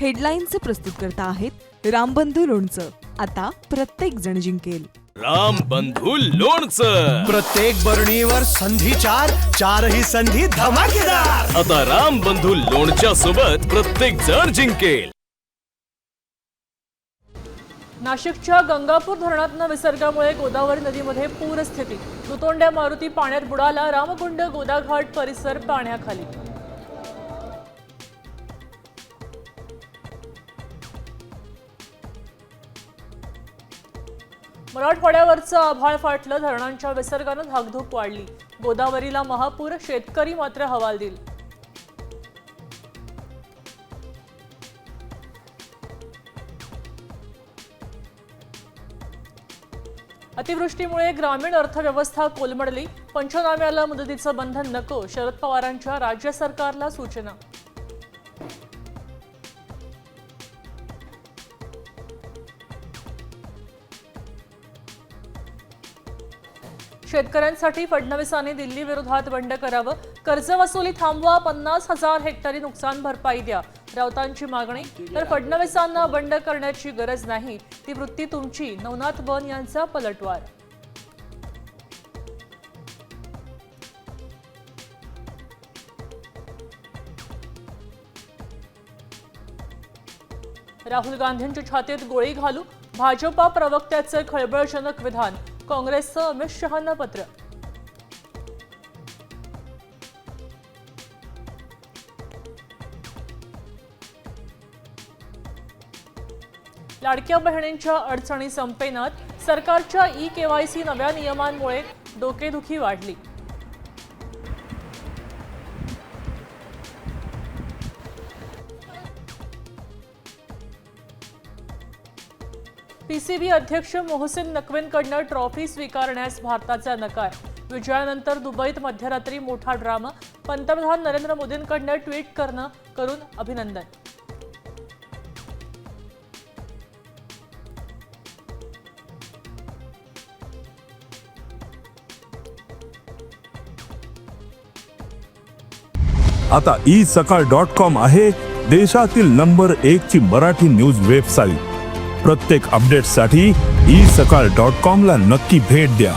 हेडलाईनचे प्रस्तुतकर्ता आहेत रामबंधू लोणचं. आता प्रत्येक जण जिंकेल. रामबंधू लोणचं. प्रत्येक बरणीवर संधी चार, चारही संधी धमाकेदार. आता रामबंधू लोणच्या सोबत प्रत्येक जण जिंकेल. नाशिकच्या गंगापूर धरणातून विसर्गामुळे गोदावरी नदीमध्ये पूरस्थिती. दुतोंड्या मारुती पाण्यात बुडाला. रामकुंड गोदाघाट परिसर पाण्याखाली. मराठवाड्यावरचं आभाळ फाटलं. धरणांच्या विसर्गानं धाकधूक वाढली. गोदावरीला महापूर. शेतकरी मात्र हवालदिल. अतिवृष्टीमुळे ग्रामीण अर्थव्यवस्था कोलमडली. पंचनाम्याला मुदतीचं बंधन नको. शरद पवारांच्या राज्य सरकारला सूचना. शेतकऱ्यांसाठी फडणवीसांनी दिल्ली विरोधात बंड करावं. कर्जवसुली थांबवा. 50,000 हेक्टरी नुकसान भरपाई द्या. राऊतांची मागणी. तर फडणवीसांना बंड करण्याची गरज नाही, ती वृत्ती तुमची. नवनाथ बन यांचा पलटवार. राहुल गांधींच्या छातीत गोळी घालू. भाजपा प्रवक्त्याचे खळबळजनक विधान. काँग्रेसचं अमित शहांना पत्र. लाडक्या बहिणींच्या अडचणी संपेनात. सरकारच्या ई-केवायसी नव्या नियमांमुळे डोकेदुखी वाढली. पीसीबी अध्यक्ष मोहसिन नक्वींकडनं ट्रॉफी स्वीकारण्यास भारताचा नकार. विजयानंतर दुबईत मध्यरात्री मोठा ड्रामा. पंतप्रधान नरेंद्र मोदींकडनं ट्विट करून अभिनंदन. आता isakal.com आहे देशातील नंबर 1 ची मराठी न्यूज वेबसाईट. प्रत्येक अपडेटसाठी isakal.com ला नक्की भेट द्या.